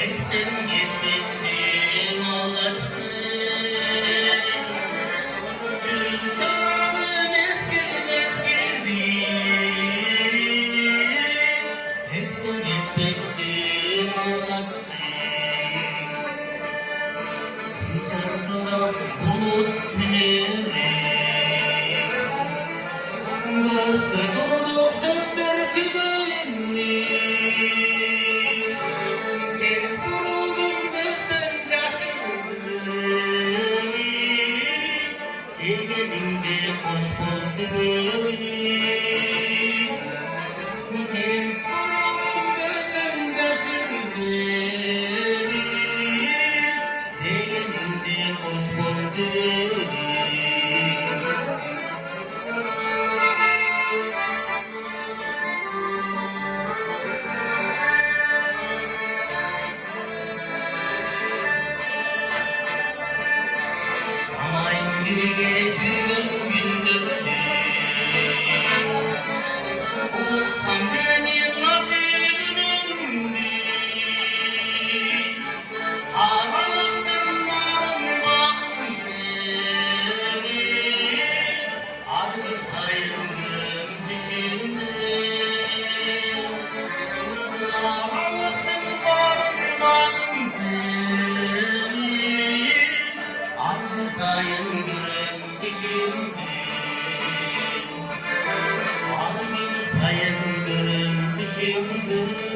Eksen gitmişsin ağaçlı. Sürünsen mezgin mezgindi. Eksen gitmişsin ağaçlı. Çardılar bulut tüneli. Gözde dolu sözler tübeni. Tez vuruldum gözden şaşırdım. Egelimde hoş buldum. Tez vuruldum gözden şaşırdım. Egelimde hoş buldum. Geçiyorum gündürde. Olsam benim nasibimdi. Aralıktım bağım beni. Adı sayılırım düşündüm. Aralıktım bağım beni. Adı sayılırım. Şimdi alın sayın görüntü şimdi.